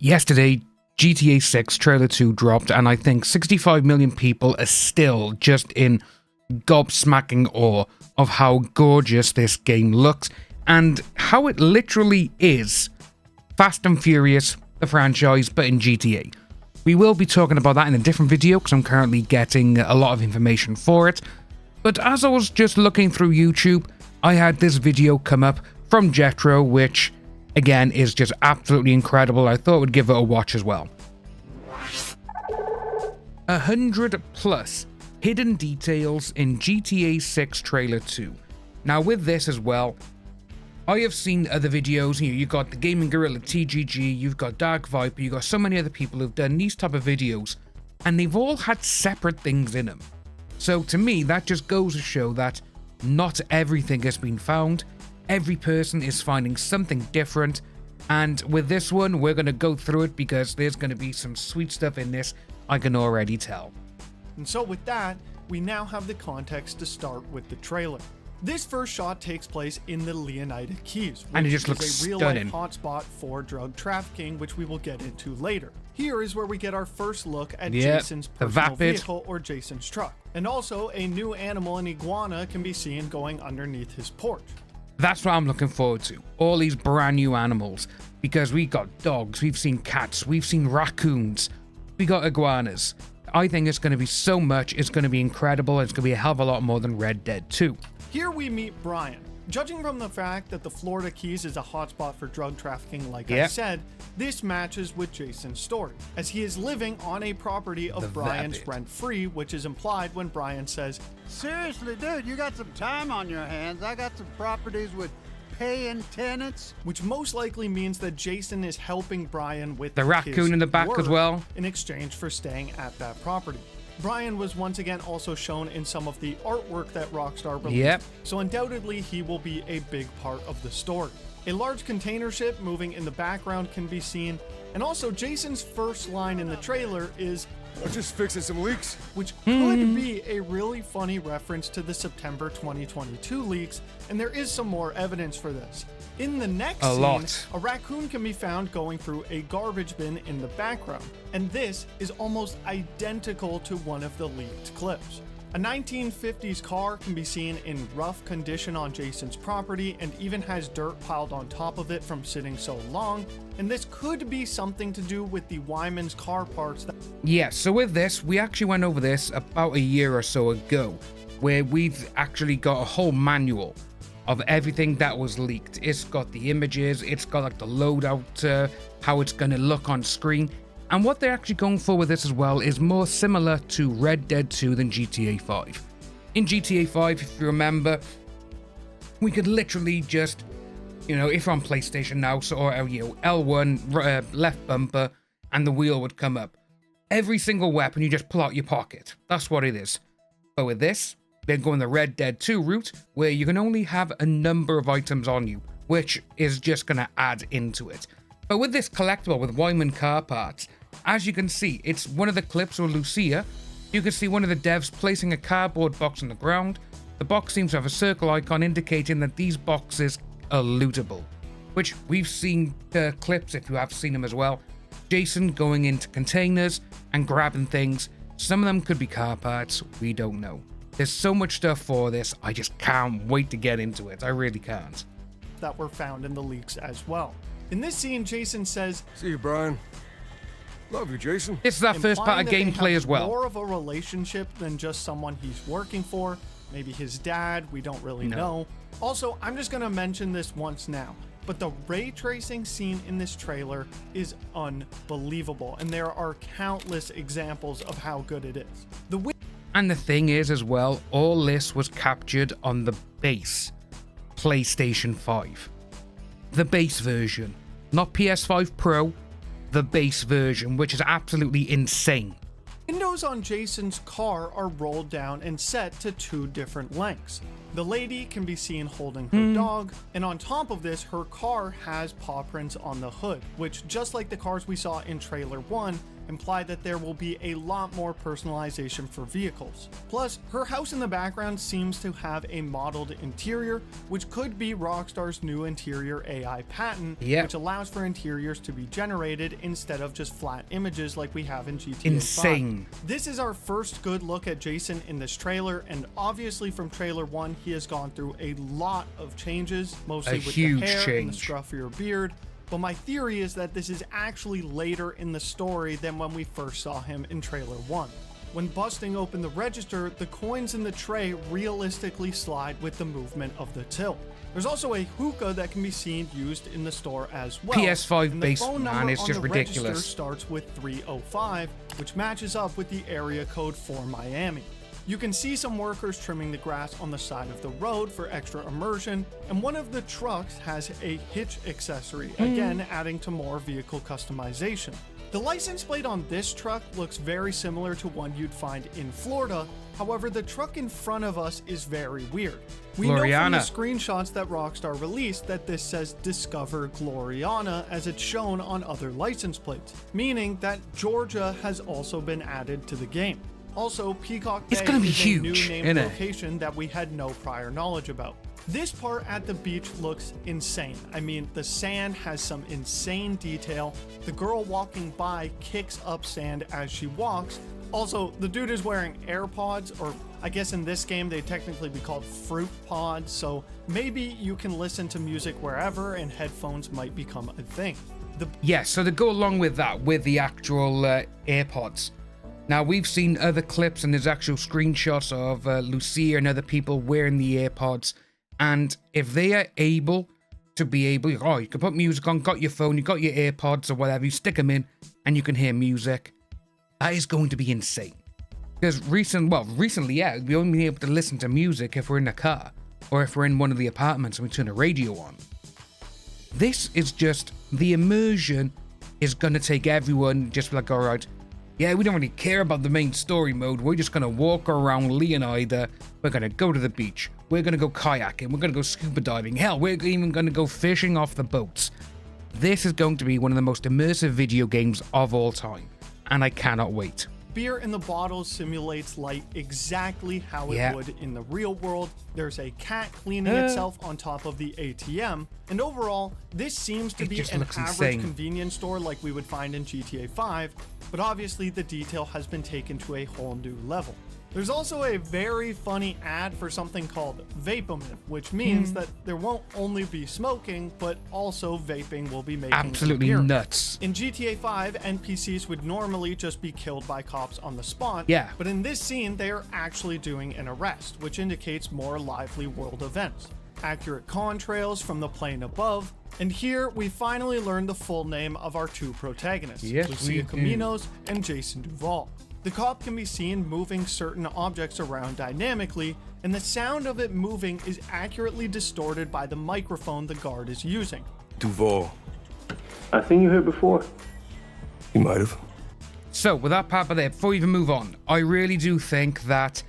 Yesterday, GTA 6 Trailer 2 dropped, and I think 65 million people are still just in gobsmacking awe of how gorgeous this game looks and how it literally is Fast and Furious, the franchise, but in GTA. We will be talking about that in a different video because I'm currently getting a lot of information for it. But as I was just looking through YouTube, I had this video come up from Jetro, which again is just absolutely incredible. I thought I would give it a watch as well. 100 plus hidden details in GTA 6 Trailer 2. Now with this as well, I have seen other videos. You've got the Gaming Gorilla TGG, you've got Dark Viper, you've got so many other people who've done these type of videos, and they've all had separate things in them. So to me, that just goes to show that not everything has been found. Every person is finding something different, and with this one, we're going to go through it because there's going to be some sweet stuff in this, I can already tell. And so with that, we now have the context to start with the trailer. This first shot takes place in the Leonida Keys, and it which just looks is a stunning. real-life hotspot for drug trafficking, which we will get into later. Here is where we get our first look at Jason's personal vehicle, or Jason's truck. And also, a new animal, an iguana, can be seen going underneath his porch. That's what I'm looking forward to. All these brand new animals. Because we got dogs, we've seen cats, we've seen raccoons, we got iguanas. I think it's going to be so much, it's going to be incredible, it's going to be a hell of a lot more than Red Dead 2. Here we meet Brian. Judging from the fact that the Florida Keys is a hotspot for drug trafficking, like I said, this matches with Jason's story, as he is living on a property of Brian's rent-free, which is implied when Brian says, "Seriously, dude, you got some time on your hands. I got some properties with paying tenants." Which most likely means that Jason is helping Brian with the raccoon in the back as well, in exchange for staying at that property. Brian was once again also shown in some of the artwork that Rockstar released, so undoubtedly he will be a big part of the story. A large container ship moving in the background can be seen, and also Jason's first line in the trailer is, "I'm just fixing some leaks," which could be a really funny reference to the September 2022 leaks, and there is some more evidence for this. In the next scene, a raccoon can be found going through a garbage bin in the background, and this is almost identical to one of the leaked clips. A 1950s car can be seen in rough condition on Jason's property and even has dirt piled on top of it from sitting so long, and this could be something to do with the Wyman's car parts. So with this, we actually went over this about a year or so ago, where we've actually got a whole manual of everything that was leaked. It's got the images, it's got like the loadout, how it's going to look on screen. And what they're actually going for with this as well is more similar to Red Dead 2 than GTA 5. In GTA 5, if you remember, we could literally just, if you're on PlayStation now, L1, left bumper, and the wheel would come up. Every single weapon you just pull out your pocket. That's what it is. But with this, they're going the Red Dead 2 route, where you can only have a number of items on you, which is just going to add into it. But with this collectible, with Wyman car parts, as you can see, it's one of the clips of Lucia. You can see one of the devs placing a cardboard box on the ground. The box seems to have a circle icon indicating that these boxes are lootable, which we've seen clips, if you have seen them as well. Jason going into containers and grabbing things. Some of them could be car parts, we don't know. There's so much stuff for this, I just can't wait to get into it. I really can't. That were found in the leaks as well. In this scene, Jason says, "See you, Brian. Love you, Jason." This is our first part of gameplay as well. More of a relationship than just someone he's working for. Maybe his dad, we don't really know. Also, I'm just going to mention this once now, but the ray tracing scene in this trailer is unbelievable, and there are countless examples of how good it is. And the thing is as well, all this was captured on the base PlayStation 5. The base version, not PS5 Pro, the base version, which is absolutely insane. Windows on Jason's car are rolled down and set to 2 different lengths. The lady can be seen holding her dog, and on top of this, her car has paw prints on the hood, which, just like the cars we saw in trailer 1, imply that there will be a lot more personalization for vehicles. Plus, her house in the background seems to have a modeled interior, which could be Rockstar's new interior AI patent, which allows for interiors to be generated instead of just flat images like we have in GTA 5. Insane. This is our first good look at Jason in this trailer, and obviously from trailer 1 he has gone through a lot of changes, mostly with the hair and the scruffier beard. But my theory is that this is actually later in the story than when we first saw him in trailer 1. When busting open the register, the coins in the tray realistically slide with the movement of the till. There's also a hookah that can be seen used in the store as well. PS5 based, man, it's just ridiculous. Register starts with 305, which matches up with the area code for Miami. You can see some workers trimming the grass on the side of the road for extra immersion, and one of the trucks has a hitch accessory, again adding to more vehicle customization. The license plate on this truck looks very similar to one you'd find in Florida. However, the truck in front of us is very weird. We know from the screenshots that Rockstar released that this says Discover Gloriana as it's shown on other license plates, meaning that Georgia has also been added to the game. Also, Peacock Bay is a new named location that we had no prior knowledge about. This part at the beach looks insane. I mean, the sand has some insane detail. The girl walking by kicks up sand as she walks. Also, the dude is wearing AirPods, or I guess in this game they'd technically be called Fruit Pods, so maybe you can listen to music wherever and headphones might become a thing. So to go along with that, with the actual AirPods. Now, we've seen other clips and there's actual screenshots of Lucia and other people wearing the AirPods. And if they are able to you can put music on, got your phone, you got your AirPods or whatever, you stick them in and you can hear music. That is going to be insane. Because recently, we only been able to listen to music if we're in a car or if we're in one of the apartments and we turn the radio on. This is just, the immersion is going to take everyone just like, all right, yeah, we don't really care about the main story mode. We're just going to walk around Leonida. We're going to go to the beach. We're going to go kayaking. We're going to go scuba diving. Hell, we're even going to go fishing off the boats. This is going to be one of the most immersive video games of all time. And I cannot wait. Beer in the bottle simulates light exactly how it would in the real world. There's a cat cleaning itself on top of the ATM. And overall, this seems to be an average convenience store like we would find in GTA 5. But obviously the detail has been taken to a whole new level. There's also a very funny ad for something called Vapomin, which means that there won't only be smoking, but also vaping will be making absolutely nuts. In GTA 5, NPCs would normally just be killed by cops on the spot, but in this scene they are actually doing an arrest, which indicates more lively world events. Accurate contrails from the plane above, and here we finally learn the full name of our two protagonists, Lucia Caminos and Jason Duval. The cop can be seen moving certain objects around dynamically, and the sound of it moving is accurately distorted by the microphone the guard is using. Duval. I've seen you here before. You might have. So, with that part there, before we even move on, I really do think that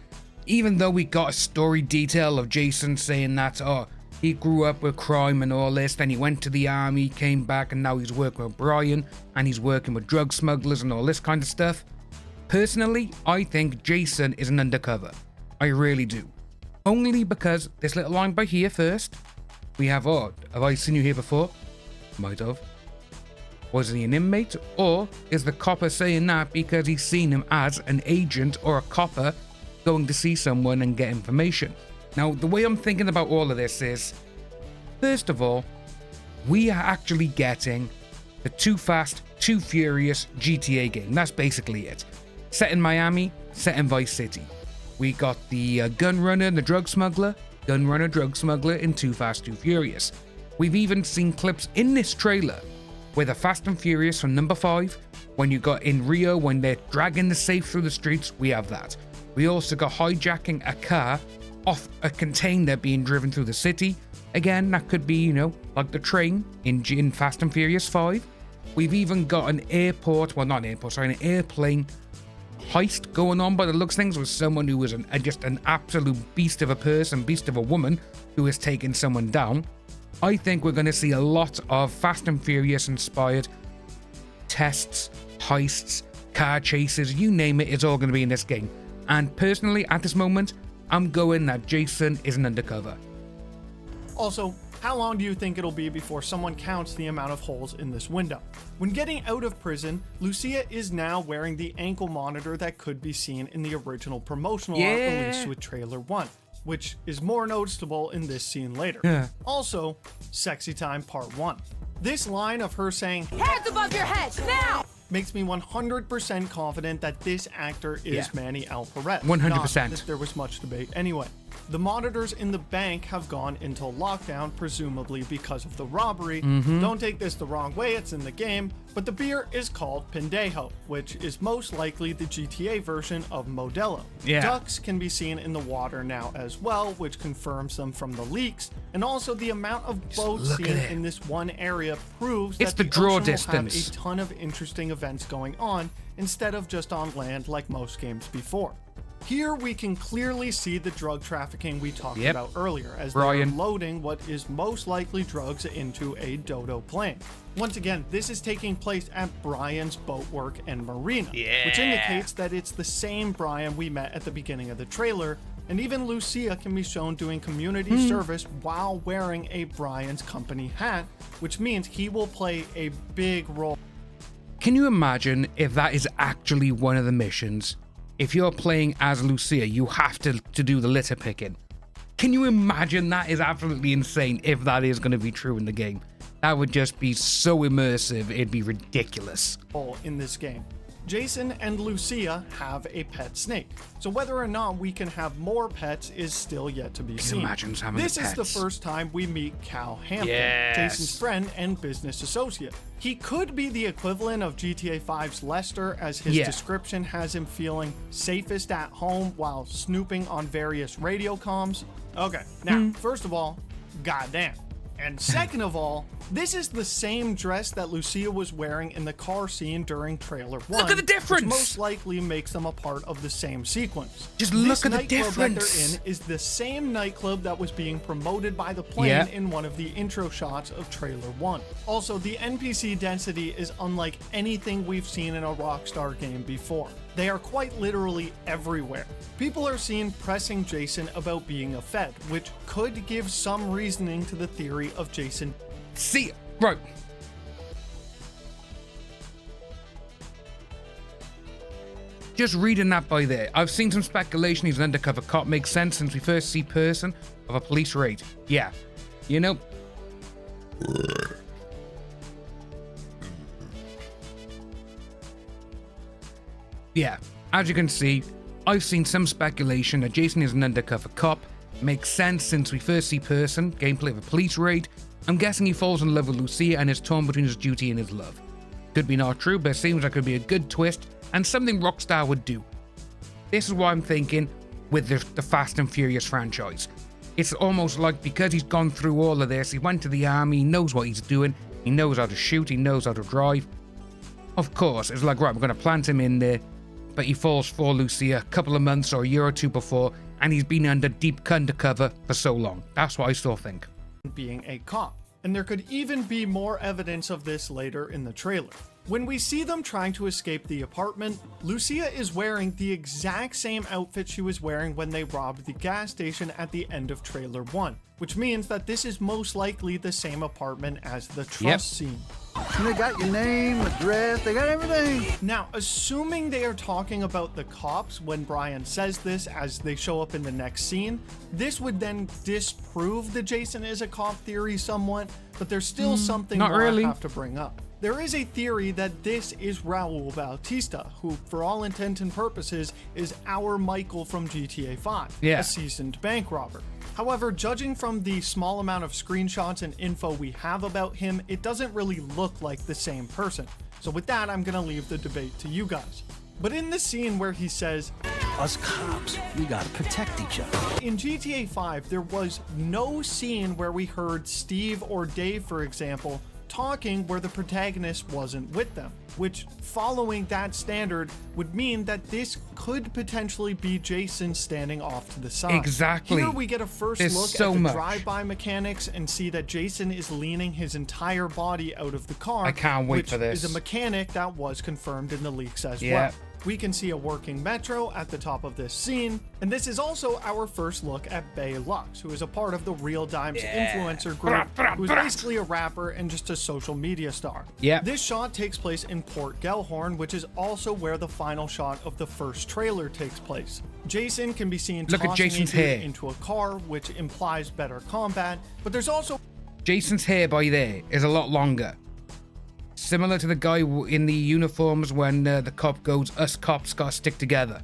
even though we got a story detail of Jason saying that, he grew up with crime and all this, then he went to the army, came back, and now he's working with Brian, and he's working with drug smugglers and all this kind of stuff. Personally, I think Jason is an undercover. I really do. Only because this little line by here first, we have, have I seen you here before? Might have. Was he an inmate? Or is the copper saying that because he's seen him as an agent or a copper going to see someone and get information? Now, the way I'm thinking about all of this is, first of all, we are actually getting the Too Fast, Too Furious GTA game. That's basically it. Set in Miami, set in Vice City. We got the gun runner and the drug smuggler in Too Fast, Too Furious. We've even seen clips in this trailer where the Fast and Furious from number 5, when you got in Rio, when they're dragging the safe through the streets, we have that. We also got hijacking a car off a container being driven through the city. Again, that could be, like the train in Fast and Furious 5. We've even got an an airplane heist going on by the looks of things with someone who was just an absolute beast of a person, beast of a woman who has taken someone down. I think we're going to see a lot of Fast and Furious inspired tests, heists, car chases, you name it, it's all going to be in this game. And personally, at this moment, I'm going that Jason is an undercover. Also, how long do you think it'll be before someone counts the amount of holes in this window? When getting out of prison, Lucia is now wearing the ankle monitor that could be seen in the original promotional art released with Trailer 1, which is more noticeable in this scene later. Also, Sexy Time Part 1. This line of her saying, "Hands above your head, now!" makes me 100% confident that this actor is Manny L. Perez. 100%. Not that there was much debate anyway. The monitors in the bank have gone into lockdown, presumably because of the robbery. Don't take this the wrong way, it's in the game, but the beer is called Pendejo, which is most likely the GTA version of Modelo. Ducks can be seen in the water now as well, which confirms them from the leaks, and also the amount of boats seen in this one area proves that the draw ocean distance. will have a ton of interesting events going on instead of just on land like most games before. Here we can clearly see the drug trafficking we talked about earlier, as they're loading what is most likely drugs into a Dodo plane. Once again, this is taking place at Brian's Boatwork and Marina, which indicates that it's the same Brian we met at the beginning of the trailer, and even Lucia can be shown doing community service while wearing a Brian's company hat, which means he will play a big role. Can you imagine if that is actually one of the missions? If you're playing as Lucia, you have to do the litter picking. Can you imagine? That is absolutely insane if that is going to be true in the game. That would just be so immersive, it'd be ridiculous. In this game, Jason and Lucia have a pet snake, so whether or not we can have more pets is still yet to be seen. Imagine having This pets. is the first time we meet Cal Hampton, Jason's friend and business associate. He could be the equivalent of GTA 5's Lester, as his description has him feeling safest at home while snooping on various radio comms. Okay, now, first of all, goddamn. And second of all, this is the same dress that Lucia was wearing in the car scene during trailer 1. Look at the difference! Which most likely makes them a part of the same sequence. Just look at the difference. This nightclub that they're in is the same nightclub that was being promoted by the plane in one of the intro shots of trailer 1. Also, the NPC density is unlike anything we've seen in a Rockstar game before. They are quite literally everywhere. People are seen pressing Jason about being a Fed, which could give some reasoning to the theory of Jason. See, right. Just reading that by there, I've seen some speculation he's an undercover cop. Makes sense since we first see person of a police raid. Yeah, you know. Yeah, as you can see, I've seen some speculation that Jason is an undercover cop. Makes sense since we first see person, gameplay of a police raid. I'm guessing he falls in love with Lucia and is torn between his duty and his love. Could be not true, but it seems like it could be a good twist and something Rockstar would do. This is what I'm thinking with the Fast and Furious franchise. It's almost like because he's gone through all of this, he went to the army, he knows what he's doing, he knows how to shoot, he knows how to drive. Of course, it's like, right, we're going to plant him in there, but he falls for Lucia a couple of months or a year or two before, and he's been under deep undercover for so long. That's what I still think. Being a cop. And there could even be more evidence of this later in the trailer. When we see them trying to escape the apartment, Lucia is wearing the exact same outfit she was wearing when they robbed the gas station at the end of trailer 1, which means that this is most likely the same apartment as the trust scene. And they got your name, address, they got everything. Now, assuming they are talking about the cops when Brian says this as they show up in the next scene, this would then disprove the Jason is a cop theory somewhat, but there's still something not more really. I have to bring up. There is a theory that this is Raul Bautista, who, for all intents and purposes, is our Michael from GTA 5, a seasoned bank robber. However, judging from the small amount of screenshots and info we have about him, it doesn't really look like the same person. So with that, I'm gonna leave the debate to you guys. But in the scene where he says, "Us cops, we gotta protect each other." In GTA 5, there was no scene where we heard Steve or Dave, for example, talking where the protagonist wasn't with them, which, following that standard, would mean that this could potentially be Jason standing off to the side. Exactly. Here we get a first look at the drive-by mechanics and see that Jason is leaning his entire body out of the car. I can't wait for this. Which is a mechanic that was confirmed in the leaks as well. We can see a working Metro at the top of this scene, and this is also our first look at Bay Lux, who is a part of the Real Dimes influencer group, who's basically a rapper and just a social media star. This shot takes place in Port Gellhorn, which is also where the final shot of the first trailer takes place. Jason can be seen tossing into a car, which implies better combat, but there's also... Jason's hair by there is a lot longer. Similar to the guy in the uniforms when the cop goes, "Us cops gotta stick together."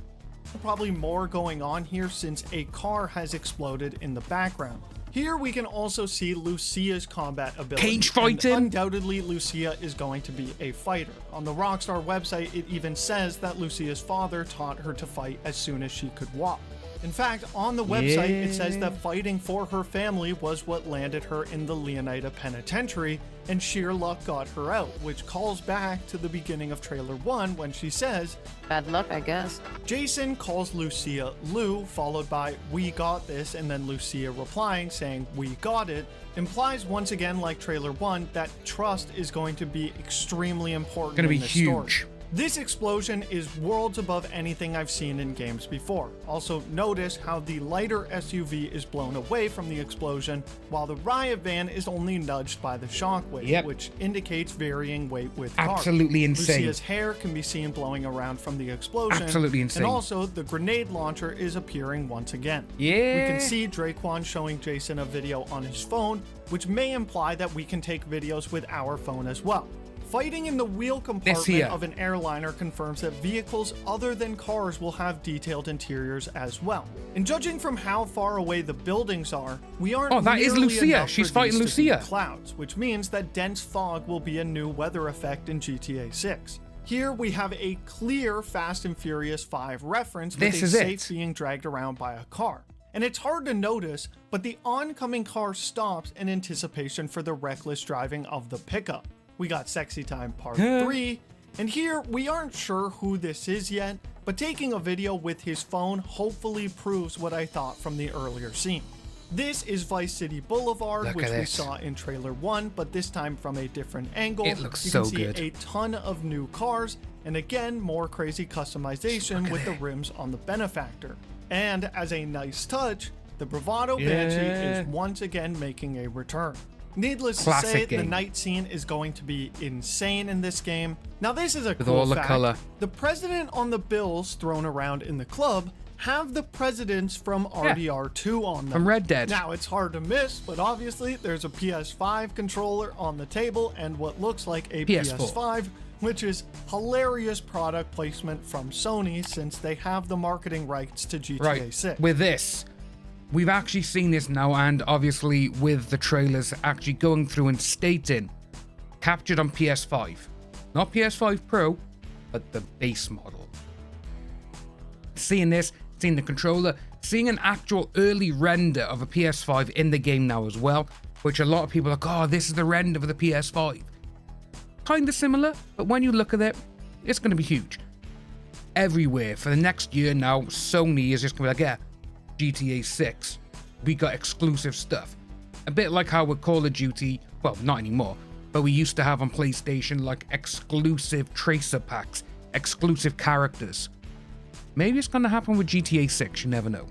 Probably more going on here since a car has exploded in the background. Here we can also see Lucia's combat ability. Cage fighting? Undoubtedly, Lucia is going to be a fighter. On the Rockstar website, it even says that Lucia's father taught her to fight as soon as she could walk. In fact, on the website, it says that fighting for her family was what landed her in the Leonida Penitentiary, and sheer luck got her out, which calls back to the beginning of trailer 1 when she says, "Bad luck, I guess." Jason calls Lucia Lou, followed by "We got this," and then Lucia replying saying "We got it," implies once again, like trailer 1, that trust is going to be extremely important. Gonna be this huge. Story. This explosion is worlds above anything I've seen in games before. Also, notice how the lighter SUV is blown away from the explosion, while the riot van is only nudged by the shockwave, which indicates varying weight with cars. Absolutely insane. Lucia's hair can be seen blowing around from the explosion. Absolutely insane. And also, the grenade launcher is appearing once again. We can see Draquan showing Jason a video on his phone, which may imply that we can take videos with our phone as well. Fighting in the wheel compartment of an airliner confirms that vehicles other than cars will have detailed interiors as well. And judging from how far away the buildings are, we aren't. Oh, that is Lucia. She's fighting Lucia. Clouds, which means that dense fog will be a new weather effect in GTA 6. Here we have a clear Fast and Furious 5 reference with a safe being dragged around by a car. And it's hard to notice, but the oncoming car stops in anticipation for the reckless driving of the pickup. We got Sexy Time Part 3, and here we aren't sure who this is yet, but taking a video with his phone hopefully proves what I thought from the earlier scene. This is Vice City Boulevard, which we saw in trailer 1, but this time from a different angle. It looks so good. You can see a ton of new cars, and again, more crazy customization with the rims on the Benefactor. And as a nice touch, the Bravado Banshee is once again making a return. Needless to say, the night scene is going to be insane in this game. Now, this is a cool fact. The president on the bills thrown around in the club have the presidents from RDR2 on them. From Red Dead. Now, it's hard to miss, but obviously there's a PS5 controller on the table and what looks like a PS5, which is hilarious product placement from Sony since they have the marketing rights to GTA 6. With this, we've actually seen this now, and obviously with the trailers actually going through and stating captured on PS5. Not PS5 Pro, but the base model. Seeing this, seeing the controller, seeing an actual early render of a PS5 in the game now as well, which a lot of people are like, oh, this is the render of the PS5. Kind of similar, but when you look at it, it's going to be huge. Everywhere for the next year now, Sony is just going to be like, yeah, GTA 6, we got exclusive stuff. A bit like how with Call of Duty, well, not anymore, but we used to have on PlayStation like exclusive tracer packs, exclusive characters. Maybe it's going to happen with GTA 6, you never know.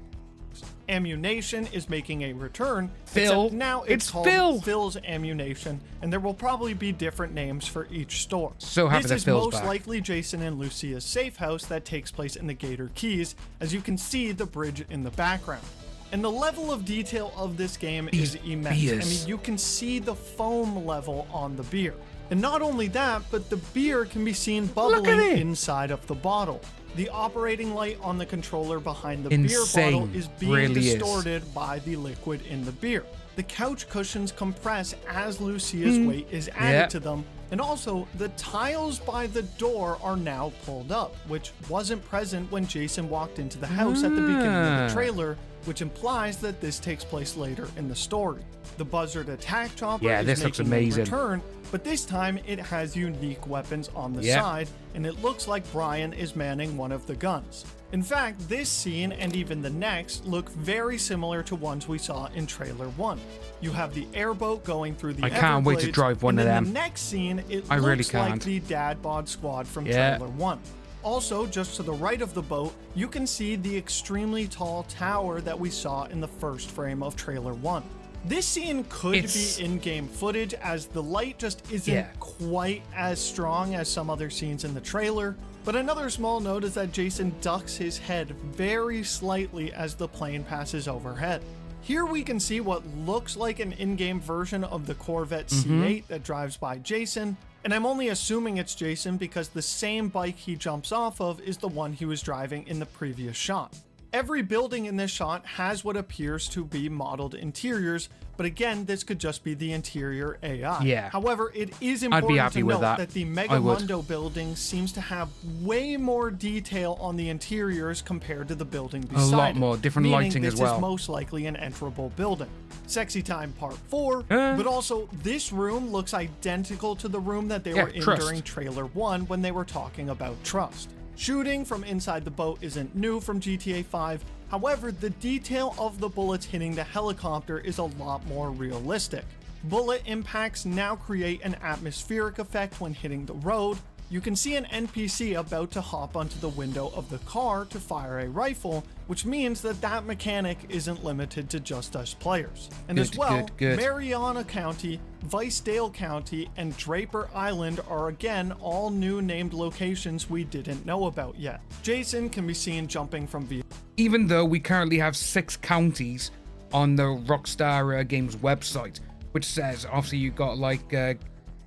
Ammunition is making a return. Phil. Now it's called Phil's Ammunition, and there will probably be different names for each store. So happy that Phil's back. This is most likely Jason and Lucia's safe house that takes place in the Gator Keys, as you can see the bridge in the background. And the level of detail of this game is immense. I mean, you can see the foam level on the beer. And not only that, but the beer can be seen bubbling inside of the bottle. The operating light on the controller behind the beer bottle is being distorted by the liquid in the beer. The couch cushions compress as Lucia's weight is added to them. And also, the tiles by the door are now pulled up, which wasn't present when Jason walked into the house at the beginning of the trailer, which implies that this takes place later in the story. The Buzzard attack chopper is making a return, but this time it has unique weapons on the side, and it looks like Brian is manning one of the guns. In fact, this scene and even the next look very similar to ones we saw in trailer 1. You have the airboat going through the Everglades. I can't wait to drive one of them. The next scene, it I looks really can't. like the Dad Bod Squad from trailer 1. Also, just to the right of the boat, you can see the extremely tall tower that we saw in the first frame of trailer 1. This scene could be in-game footage, as the light just isn't quite as strong as some other scenes in the trailer. But another small note is that Jason ducks his head very slightly as the plane passes overhead. Here we can see what looks like an in-game version of the Corvette C8 that drives by Jason, and I'm only assuming it's Jason because the same bike he jumps off of is the one he was driving in the previous shot. Every building in this shot has what appears to be modeled interiors, but again, this could just be the interior AI. Yeah. However, it is important to note that the I Megamundo building seems to have way more detail on the interiors compared to the building beside it. A lot more, different lighting as well. This is most likely an enterable building. Sexy Time Part 4, but also this room looks identical to the room that they were in during trailer 1 when they were talking about trust. Shooting from inside the boat isn't new from GTA 5, however, the detail of the bullets hitting the helicopter is a lot more realistic. Bullet impacts now create an atmospheric effect when hitting the road. You can see an NPC about to hop onto the window of the car to fire a rifle, which means that that mechanic isn't limited to just us players. And as well, Mariana County, Vicedale County, and Draper Island are again all new named locations we didn't know about yet. Jason can be seen jumping from vehicles. Even though we currently have 6 counties on the Rockstar Games website, which says, obviously you've got like,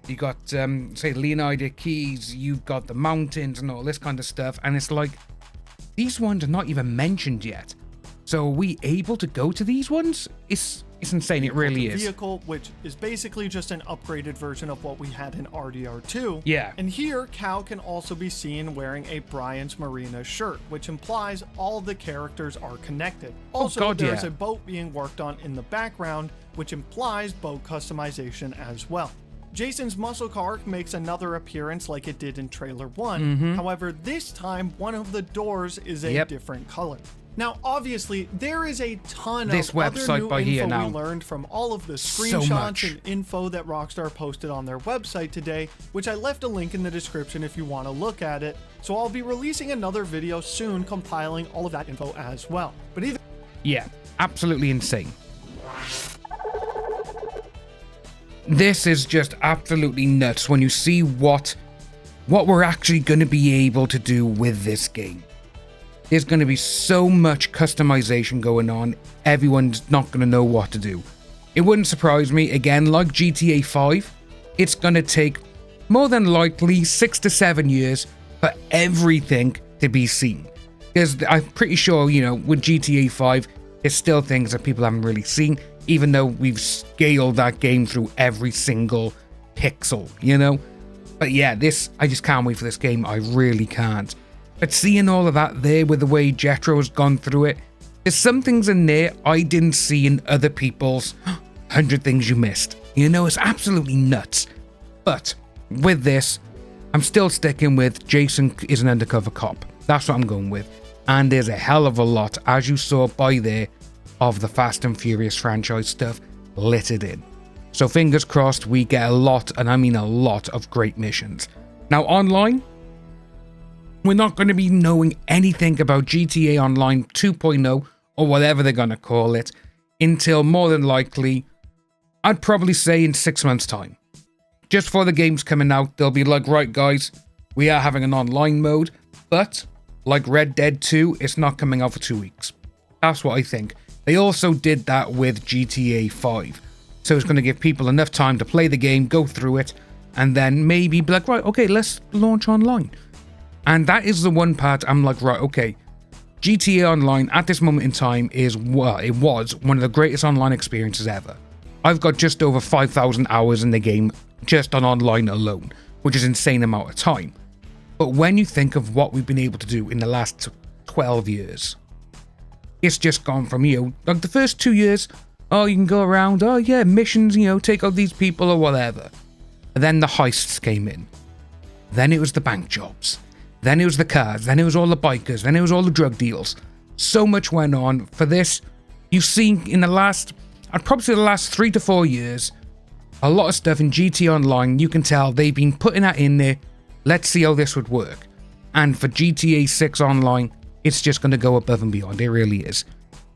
you got, say, Leonida Keys, you've got the mountains and all this kind of stuff, and it's like, these ones are not even mentioned yet. So are we able to go to these ones? It's insane, it really is. Vehicle, which is basically just an upgraded version of what we had in RDR2. Yeah. And here, Cal can also be seen wearing a Brian's Marina shirt, which implies all the characters are connected. Also, there's a boat being worked on in the background, which implies boat customization as well. Jason's muscle car makes another appearance like it did in trailer 1. However, this time, one of the doors is a different color. Now, obviously, there is a ton of other new info we learned from all of the screenshots and info that Rockstar posted on their website today, which I left a link in the description if you want to look at it. So I'll be releasing another video soon compiling all of that info as well. But either... Yeah, absolutely insane. This is just absolutely nuts when you see what we're actually going to be able to do with this game. There's going to be so much customization going on, everyone's not going to know what to do. It wouldn't surprise me, again, like GTA 5, it's going to take more than likely 6 to 7 years for everything to be seen. Because I'm pretty sure, you know, with GTA 5, there's still things that people haven't really seen, even though we've scaled that game through every single pixel, you know? But yeah, I just can't wait for this game, I really can't. But seeing all of that there with the way Jetro's gone through it, there's some things in there I didn't see in other people's 100 Things You Missed. You know, it's absolutely nuts. But with this, I'm still sticking with Jason is an undercover cop. That's what I'm going with. And there's a hell of a lot, as you saw by there, of the Fast and Furious franchise stuff littered in. So fingers crossed we get a lot, and I mean a lot, of great missions. Now online, we're not going to be knowing anything about GTA Online 2.0 or whatever they're going to call it until more than likely, I'd probably say in 6 months' time. Just for the game's coming out, they'll be like, right guys, we are having an online mode, but like Red Dead 2, it's not coming out for 2 weeks. That's what I think. They also did that with GTA 5. So it's going to give people enough time to play the game, go through it, and then maybe be like, right, okay, let's launch online. And that is the one part I'm like, right, okay, GTA Online at this moment in time is, well, it was one of the greatest online experiences ever. I've got just over 5,000 hours in the game just on online alone, which is an insane amount of time. But when you think of what we've been able to do in the last 12 years, it's just gone from, you know, like the first 2 years, oh, you can go around, oh yeah, missions, you know, take out these people or whatever. Then the heists came in. Then it was the bank jobs. Then it was the cars. Then it was all the bikers. Then it was all the drug deals. So much went on. For this, you've seen in the last, I'd probably say the last 3 to 4 years, a lot of stuff in GT Online. You can tell they've been putting that in there. Let's see how this would work. And for GTA 6 Online, it's just going to go above and beyond. It really is.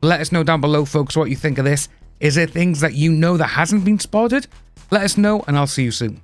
Let us know down below, folks, what you think of this. Is there things that you know that hasn't been spotted? Let us know, and I'll see you soon.